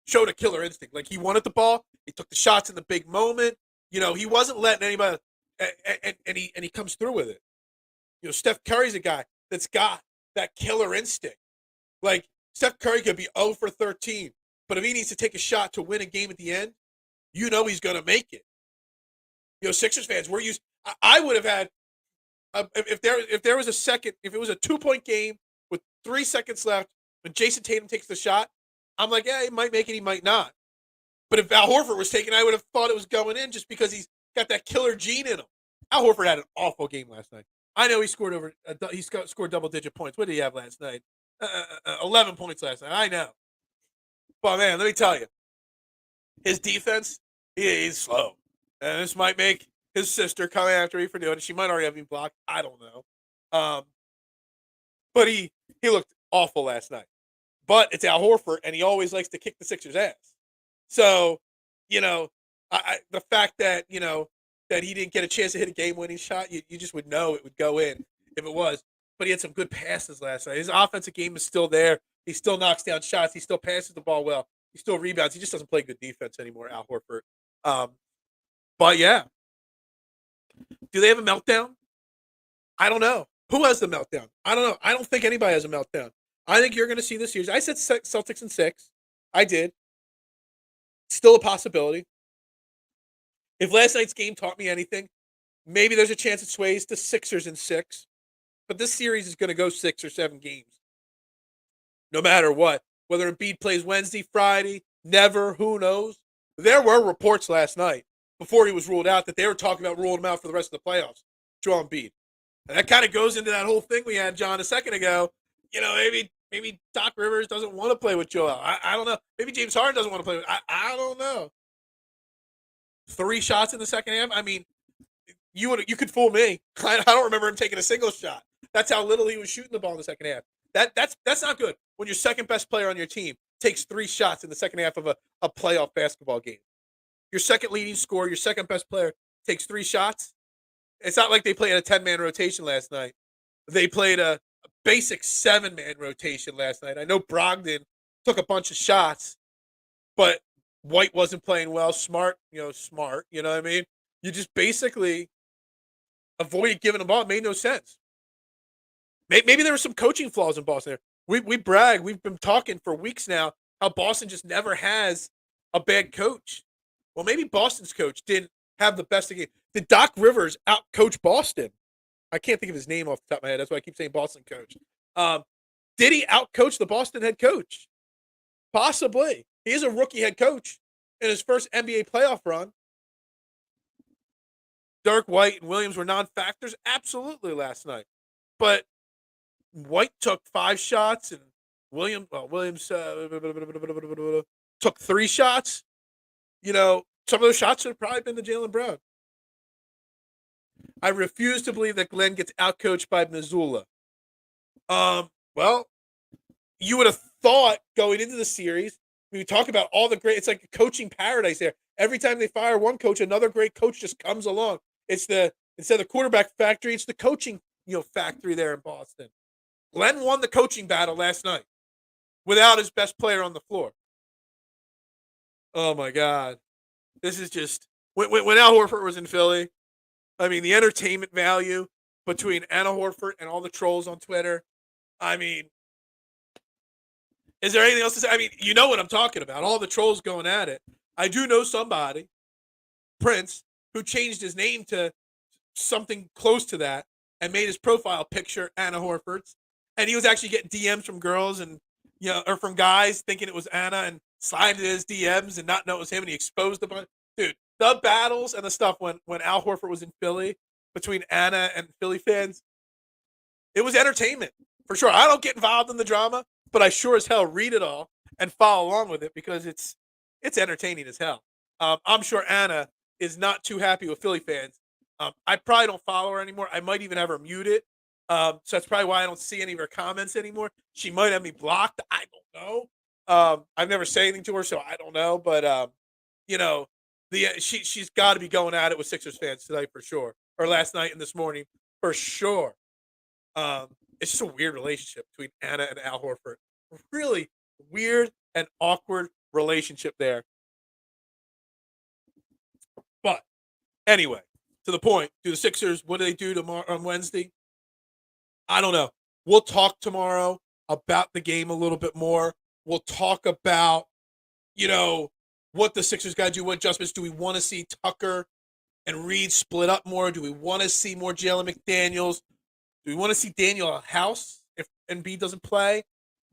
showed a killer instinct. Like, he wanted the ball, he took the shots in the big moment. You know, he wasn't letting anybody, and he comes through with it. You know, Steph Curry's a guy that's got that killer instinct. Like, Steph Curry could be 0 for 13, but if he needs to take a shot to win a game at the end, you know he's going to make it. You know, Sixers fans, we're used. I would have had if there was a second, if it was a 2-point game with 3 seconds left, when Jason Tatum takes the shot, I'm like, yeah, he might make it, he might not. But if Al Horford was taken, I would have thought it was going in just because he's got that killer gene in him. Al Horford had an awful game last night. I know he scored scored double-digit points. What did he have last night? 11 points last night. I know. But, man, let me tell you, his defense, he's slow. And this might make his sister come after me for doing it. She might already have me blocked. I don't know. But he looked awful last night. But it's Al Horford, and he always likes to kick the Sixers' ass. So, you know, the fact that, you know, that he didn't get a chance to hit a game-winning shot, you just would know it would go in if it was. But he had some good passes last night. His offensive game is still there. He still knocks down shots. He still passes the ball well. He still rebounds. He just doesn't play good defense anymore, Al Horford. But, yeah. Do they have a meltdown? I don't know. Who has the meltdown? I don't know. I don't think anybody has a meltdown. I think you're going to see this series. I said Celtics in 6. I did. Still a possibility. If last night's game taught me anything, maybe there's a chance it sways to Sixers in 6. But this series is going to go 6 or 7 games. No matter what. Whether Embiid plays Wednesday, Friday, never, who knows. There were reports last night, before he was ruled out, that they were talking about ruling him out for the rest of the playoffs. Joel Embiid. And that kind of goes into that whole thing we had, John, a second ago. You know, maybe Doc Rivers doesn't want to play with Joel. I don't know. Maybe James Harden doesn't want to play with I don't know. 3 shots in the second half. I mean, you could fool me. I don't remember him taking a single shot. That's how little he was shooting the ball in the second half. That's not good when your second best player on your team takes 3 shots in the second half of a playoff basketball game. Your second leading scorer, your second best player, takes 3 shots. It's not like they played a 10-man rotation last night. They played a basic 7-man rotation last night. I know Brogdon took a bunch of shots, but White wasn't playing well. Smart, smart. You know what I mean? You just basically avoided giving the ball. It made no sense. Maybe there were some coaching flaws in Boston. We brag. We've been talking for weeks now how Boston just never has a bad coach. Well, maybe Boston's coach didn't have the best of game. Did Doc Rivers out-coach Boston? I can't think of his name off the top of my head. That's why I keep saying Boston coach. Did he out-coach the Boston head coach? Possibly. He is a rookie head coach in his first NBA playoff run. Dirk, White, and Williams were non-factors? Absolutely last night. But White took 5 shots, and Williams took 3 shots. Some of those shots should have probably been to Jaylen Brown. I refuse to believe that Glenn gets outcoached by Missoula. Well, you would have thought going into the series, we talk about all the great, it's like a coaching paradise there. Every time they fire one coach, another great coach just comes along. Instead of the quarterback factory, it's the coaching, factory there in Boston. Glenn won the coaching battle last night without his best player on the floor. Oh my God. This is just when Al Horford was in Philly, I mean, the entertainment value between Anna Horford and all the trolls on Twitter. I mean, is there anything else to say? I mean, you know what I'm talking about. All the trolls going at it. I do know somebody, Prince, who changed his name to something close to that and made his profile picture Anna Horford's. And he was actually getting DMs from girls and, or from guys thinking it was Anna and sliding into his DMs and not know it was him. And he exposed the bunch. Dude, the battles and the stuff when Al Horford was in Philly between Anna and Philly fans, it was entertainment for sure. I don't get involved in the drama, but I sure as hell read it all and follow along with it because it's entertaining as hell. I'm sure Anna is not too happy with Philly fans. I probably don't follow her anymore. I might even have her muted. So that's probably why I don't see any of her comments anymore. She might have me blocked. I don't know. I've never said anything to her, so I don't know. But she's got to be going at it with Sixers fans tonight for sure, or last night and this morning for sure. It's just a weird relationship between Anna and Al Horford. Really weird and awkward relationship there. But anyway, to the point, do the Sixers, what do they do tomorrow on Wednesday? I don't know. We'll talk tomorrow about the game a little bit more. We'll talk about, what the Sixers got to do, what adjustments. Do we want to see Tucker and Reed split up more? Do we want to see more Jalen McDaniels? Do we want to see Daniel House if Embiid doesn't play?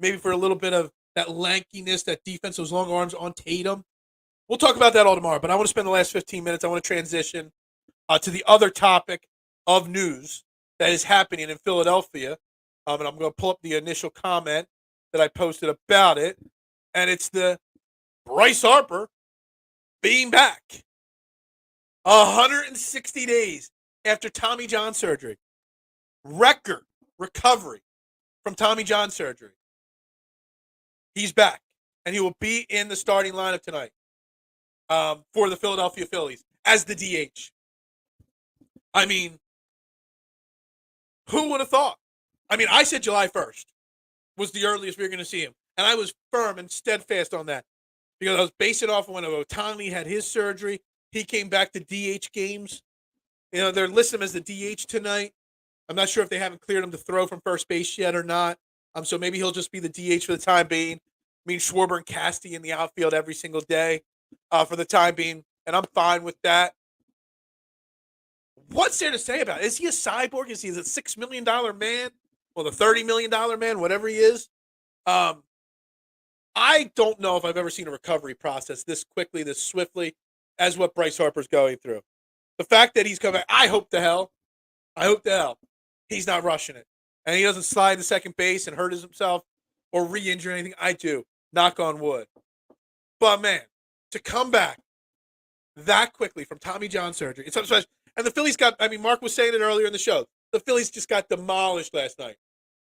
Maybe for a little bit of that lankiness, that defense, those long arms on Tatum. We'll talk about that all tomorrow, but I want to spend the last 15 minutes. I want to transition to the other topic of news that is happening in Philadelphia. And I'm going to pull up the initial comment that I posted about it. And it's the Bryce Harper being back 160 days after Tommy John surgery. Record recovery from Tommy John surgery. He's back, and he will be in the starting lineup tonight for the Philadelphia Phillies as the DH. I mean, who would have thought? I mean, I said July 1st was the earliest we were going to see him, and I was firm and steadfast on that because I was basing it off of when Ohtani had his surgery. He came back to DH games. They're listing him as the DH tonight. I'm not sure if they haven't cleared him to throw from first base yet or not. So maybe he'll just be the DH for the time being. I mean, Schwarber and Casty in the outfield every single day for the time being, and I'm fine with that. What's there to say about it? Is he a cyborg? Is he a $6 million man? Well, the $30 million man, whatever he is. I don't know if I've ever seen a recovery process this quickly, this swiftly, as what Bryce Harper's going through. The fact that he's coming back, I hope to hell he's not rushing it. And he doesn't slide to second base and hurt himself or re-injure anything. I do. Knock on wood. But, man, to come back that quickly from Tommy John surgery, it's something special. And the Phillies Mark was saying it earlier in the show. The Phillies just got demolished last night.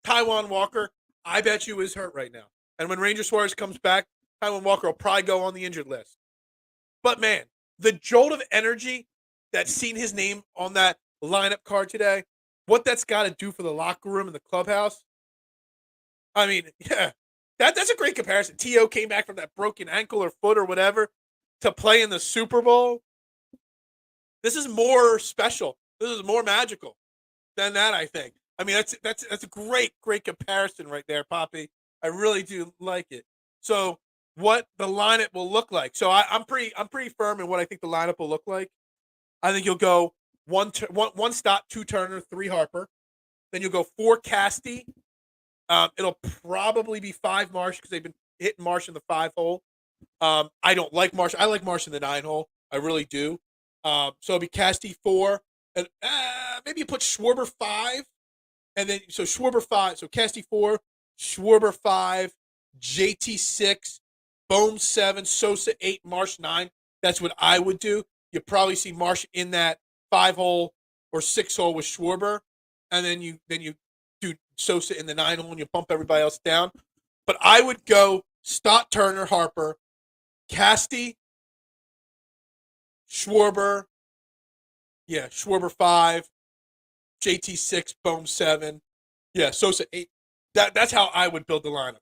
Taijuan Walker, I bet you, is hurt right now. And when Ranger Suarez comes back, Taijuan Walker will probably go on the injured list. But, man, the jolt of energy that's seen his name on that lineup card today, what that's got to do for the locker room and the clubhouse. I mean, yeah, that's a great comparison. T.O. came back from that broken ankle or foot or whatever to play in the Super Bowl. This is more special. This is more magical than that, I think. I mean, that's a great comparison right there, Poppy. I really do like it. So, what the lineup will look like? So, I'm pretty firm in what I think the lineup will look like. I think you'll go one Stott, 2 Turner, 3 Harper. Then you'll go 4 Casty. It'll probably be 5 Marsh because they've been hitting Marsh in the 5 hole. I don't like Marsh. I like Marsh in the 9 hole. I really do. So it'll be Casty 4, and maybe you put Schwarber 5, and then so Schwarber 5. So Casty 4, Schwarber 5, JT 6, Bohm 7, Sosa 8, Marsh 9. That's what I would do. You probably see Marsh in that 5 hole or 6 hole with Schwarber, and then you do Sosa in the 9 hole and you bump everybody else down. But I would go Stott, Turner, Harper, Casty, Schwarber, Schwarber 5, JT 6, Bohm 7, Sosa 8. That's how I would build the lineup,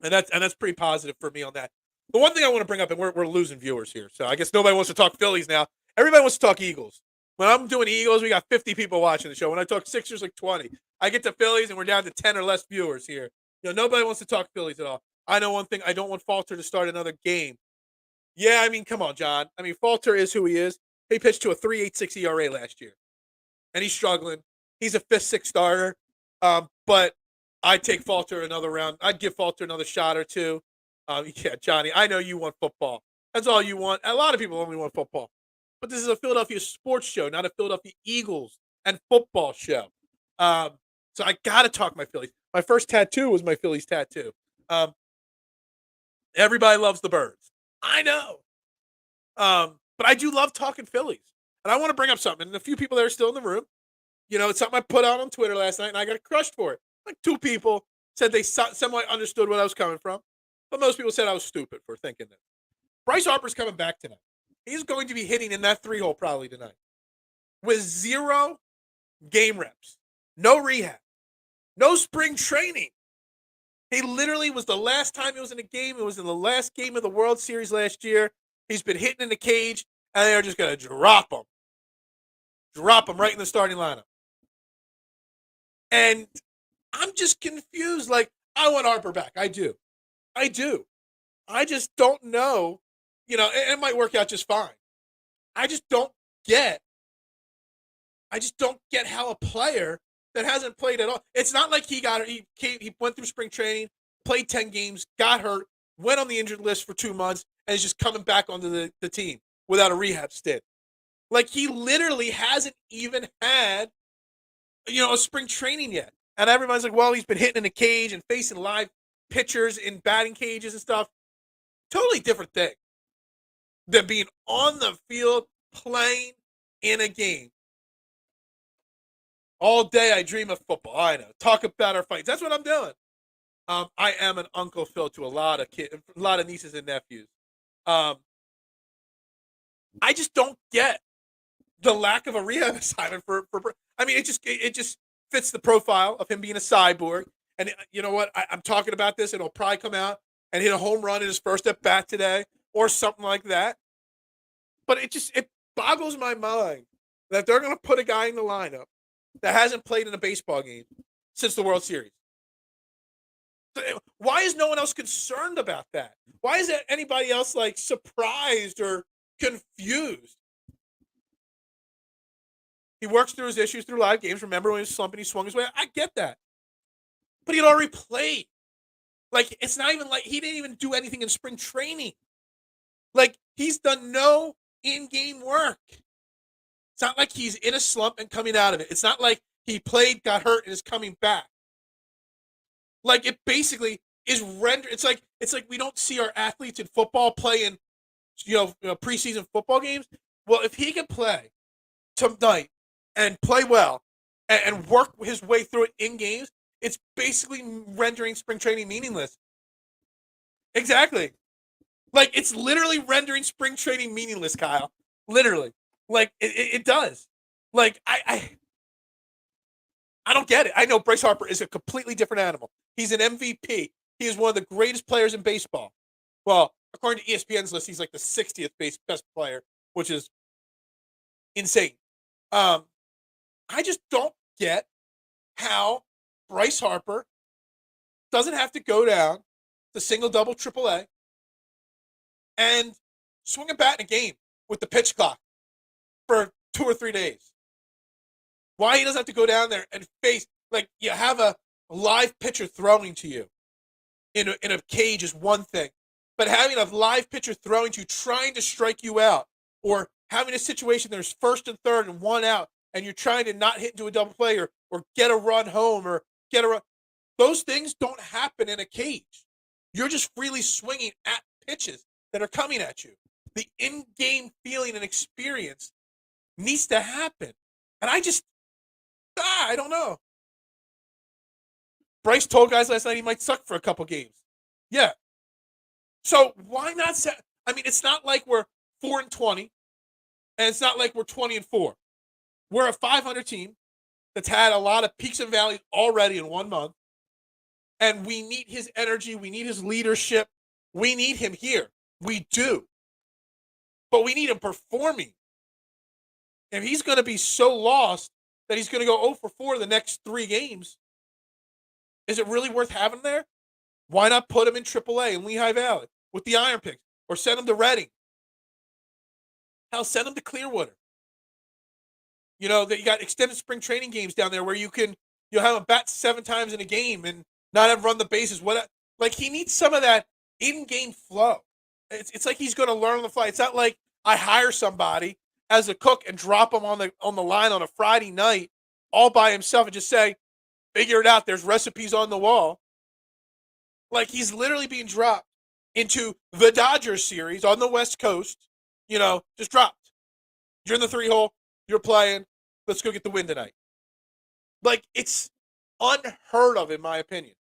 and that's pretty positive for me on that. The one thing I want to bring up, and we're losing viewers here, so I guess nobody wants to talk Phillies now. Everybody wants to talk Eagles. When I'm doing Eagles, we got 50 people watching the show. When I talk Sixers, like 20. I get to Phillies, and we're down to 10 or less viewers here. Nobody wants to talk Phillies at all. I know one thing. I don't want Falter to start another game. Yeah, I mean, come on, John. I mean, Falter is who he is. He pitched to a 3.86 ERA last year, and he's struggling. He's a 5th, 6th starter, but I'd take Falter another round. I'd give Falter another shot or two. Johnny, I know you want football. That's all you want. A lot of people only want football. But this is a Philadelphia sports show, not a Philadelphia Eagles and football show. So I got to talk my Phillies. My first tattoo was my Phillies tattoo. Everybody loves the Birds. I know. But I do love talking Phillies. And I want to bring up something. And a few people that are still in the room, it's something I put out on Twitter last night, and I got crushed for it. Like 2 people said they somewhat understood what I was coming from. But most people said I was stupid for thinking that. Bryce Harper's coming back tonight. He's going to be hitting in that 3 hole probably tonight. With 0 game reps. No rehab. No spring training. He literally was the last time he was in a game. It was in the last game of the World Series last year. He's been hitting in the cage, and they're just going to drop him. Drop him right in the starting lineup. And I'm just confused. Like, I want Harper back. I do. I just don't know. It might work out just fine. I just don't get how a player that hasn't played at all. It's not like he went through spring training, played 10 games, got hurt, went on the injured list for 2 months, and is just coming back onto the team without a rehab stint. Like, he literally hasn't even had, a spring training yet. And everybody's like, well, he's been hitting in a cage and facing live pitchers in batting cages and stuff. Totally different thing than being on the field playing in a game. All day I dream of football. I know. Talk about our fights. That's what I'm doing. I am an Uncle Phil to a lot of kids, a lot of nieces and nephews. I just don't get the lack of a rehab assignment for I mean, it just fits the profile of him being a cyborg. And you know what? I'm talking about this, and it'll probably come out and hit a home run in his first at bat today or something like that. But it boggles my mind that they're going to put a guy in the lineup that hasn't played in a baseball game since the World Series. Why is no one else concerned about that? Why is anybody else like surprised or confused? He works through his issues through live games. Remember when he was slumping, he swung his way? I get that. But he'd already played. Like, it's not even like he didn't even do anything in spring training. Like, he's done no in-game work. It's not like he's in a slump and coming out of it. It's not like he played, got hurt, and is coming back. Like, it basically is rendered. It's like we don't see our athletes in football playing, preseason football games. Well, if he can play tonight and play well and work his way through it in games, it's basically rendering spring training meaningless. Exactly. Like, it's literally rendering spring training meaningless, Kyle. Literally. Like, it does. Like, I don't get it. I know Bryce Harper is a completely different animal. He's an MVP. He is one of the greatest players in baseball. Well, according to ESPN's list, he's like the 60th best player, which is insane. I just don't get how Bryce Harper doesn't have to go down to single, double, triple A and swing a bat in a game with the pitch clock for 2 or 3 days. Why he doesn't have to go down there and face, like, you have a live pitcher throwing to you in a cage is one thing, but having a live pitcher throwing to you, trying to strike you out, or having a situation there's first and third and one out, and you're trying to not hit into a double play or get a run home or get a run. Those things don't happen in a cage. You're just freely swinging at pitches that are coming at you. The in-game feeling and experience needs to happen. And I don't know. Bryce told guys last night he might suck for a couple games. Yeah. So why not set? I mean, it's not like we're 4-20, and it's not like we're 20-4. We're a 500 team that's had a lot of peaks and valleys already in 1 month, and we need his energy. We need his leadership. We need him here. We do. But we need him performing. If he's going to be so lost that he's going to go 0 for 4 the next 3 games, is it really worth having him there? Why not put him in AAA in Lehigh Valley with the Iron Pigs, or send him to Reading? Hell, send him to Clearwater. You know, that you got extended spring training games down there where you'll have him bat 7 times in a game and not have run the bases. Like, he needs some of that in-game flow. It's like he's going to learn on the fly. It's not like I hire somebody as a cook and drop him on the line on a Friday night all by himself and just say, figure it out. There's recipes on the wall. Like, he's literally being dropped into the Dodgers series on the West Coast. You know, just dropped. You're in the 3-hole. You're playing. Let's go get the win tonight. Like, it's unheard of, in my opinion.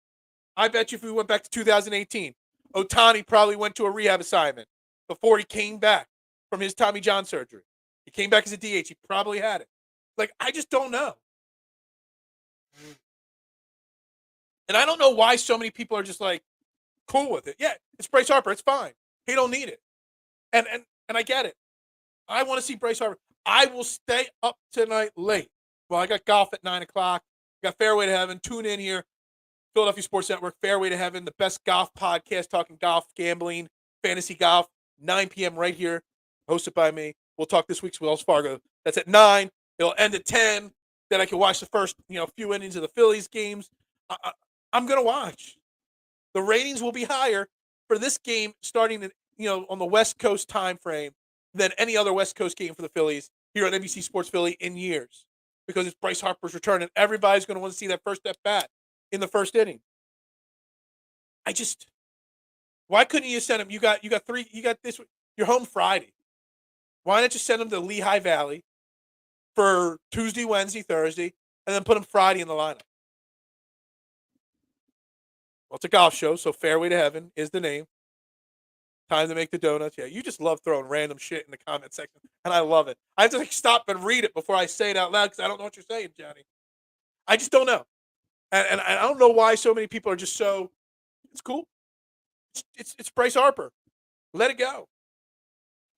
I bet you if we went back to 2018, Ohtani probably went to a rehab assignment before he came back from his Tommy John surgery. He came back as a DH. He probably had it. Like, I just don't know. And I don't know why so many people are just like cool with it. Yeah, it's Bryce Harper. It's fine. He don't need it. And I get it. I want to see Bryce Harper. I will stay up tonight late. Well, I got golf at 9 o'clock. Got Fairway to Heaven. Tune in here. Philadelphia Sports Network, Fairway to Heaven, the best golf podcast, talking golf, gambling, fantasy golf, 9 p.m. right here, hosted by me. We'll talk this week's Wells Fargo. That's at 9. It'll end at 10. Then I can watch the first few innings of the Phillies games. I'm going to watch. The ratings will be higher for this game starting on the West Coast time frame than any other West Coast game for the Phillies here on NBC Sports Philly in years, because it's Bryce Harper's return, and everybody's going to want to see that first at bat in the first inning. Why couldn't you send him? You got this. You're home Friday. Why not just send him to Lehigh Valley for Tuesday, Wednesday, Thursday, and then put him Friday in the lineup? Well, it's a golf show, so Fairway to Heaven is the name. Time to make the donuts. Yeah, you just love throwing random shit in the comment section, and I love it. I have to stop and read it before I say it out loud because I don't know what you're saying, Johnny. I just don't know. And I don't know why so many people are just so, it's cool. It's Bryce Harper. Let it go.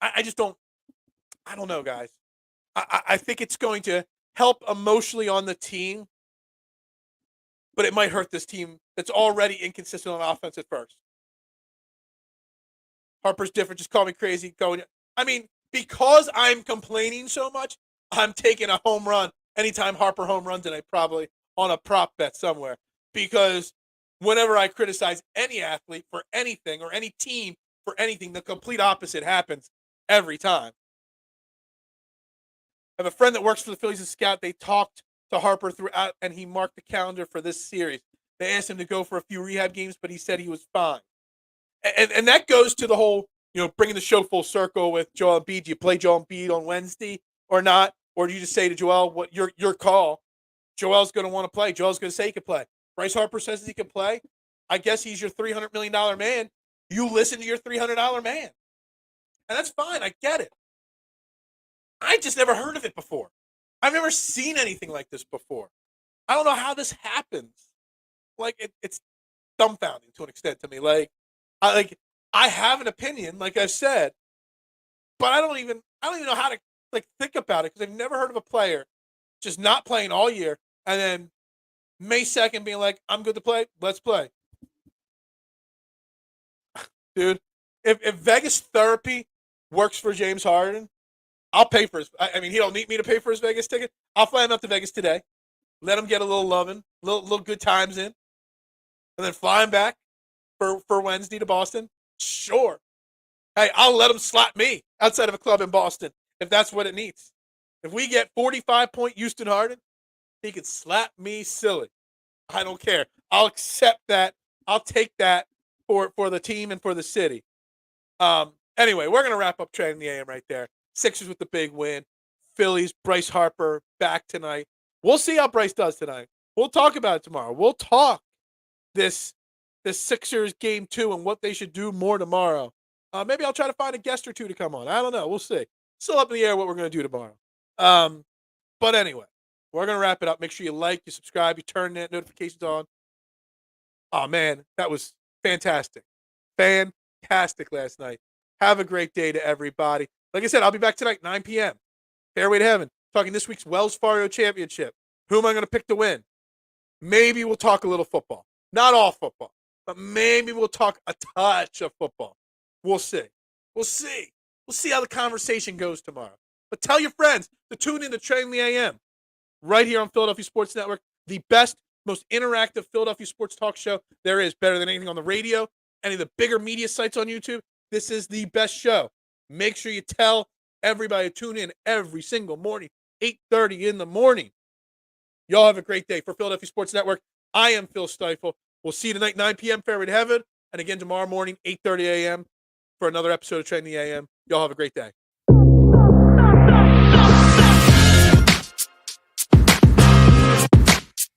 I just don't, I don't know, guys. I think it's going to help emotionally on the team, but it might hurt this team that's already inconsistent on offense at first. Harper's different. Just call me crazy. Because I'm complaining so much, I'm taking a home run anytime Harper home runs tonight, probably on a prop bet somewhere. Because whenever I criticize any athlete for anything or any team for anything, the complete opposite happens every time. I have a friend that works for the Phillies as a scout. They talked to Harper throughout, and he marked the calendar for this series. They asked him to go for a few rehab games, but he said he was fine. And that goes to the whole, bringing the show full circle with Joel Embiid. Do you play Joel Embiid on Wednesday or not? Or do you just say to Joel, what your call? Joel's going to want to play. Joel's going to say he can play. Bryce Harper says he can play. I guess he's your $300 million man. You listen to your $300 man. And that's fine. I get it. I just never heard of it before. I've never seen anything like this before. I don't know how this happens. Like, it's dumbfounding to an extent to me. I have an opinion, like I said, but I don't even know how to think about it because I've never heard of a player just not playing all year and then May 2nd being like, I'm good to play, let's play. Dude, if Vegas therapy works for James Harden, I'll pay for his. I mean, he don't need me to pay for his Vegas ticket. I'll fly him out to Vegas today. Let him get a little loving, little good times in, and then fly him back for Wednesday to Boston. Sure. Hey, I'll let him slap me outside of a club in Boston if that's what it needs. If we get 45-point Houston Harden, he can slap me silly. I don't care. I'll accept that. I'll take that for the team and for the city. Anyway, we're going to wrap up Trending the AM right there. Sixers with the big win. Phillies, Bryce Harper back tonight. We'll see how Bryce does tonight. We'll talk about it tomorrow. We'll talk this Sixers game 2 and what they should do more tomorrow. Maybe I'll try to find a guest or two to come on. I don't know. We'll see. Still up in the air what we're going to do tomorrow. But anyway, we're going to wrap it up. Make sure you like, you subscribe, you turn that notifications on. Oh, man, that was fantastic. Fantastic last night. Have a great day to everybody. Like I said, I'll be back tonight, 9 p.m. Fairway to Heaven, talking this week's Wells Fargo Championship. Who am I going to pick to win? Maybe we'll talk a little football. Not all football, but maybe we'll talk a touch of football. We'll see. We'll see. We'll see how the conversation goes tomorrow. But tell your friends to tune in to Trending the AM right here on Philadelphia Sports Network, the best, most interactive Philadelphia sports talk show there is, better than anything on the radio, any of the bigger media sites on YouTube. This is the best show. Make sure you tell everybody to tune in every single morning, 8:30 in the morning. Y'all have a great day. For Philadelphia Sports Network, I am Phil Stiefel. We'll see you tonight, 9 p.m., Fairway to Heaven, and again tomorrow morning, 8:30 a.m. for another episode of Trending the AM. Y'all have a great day.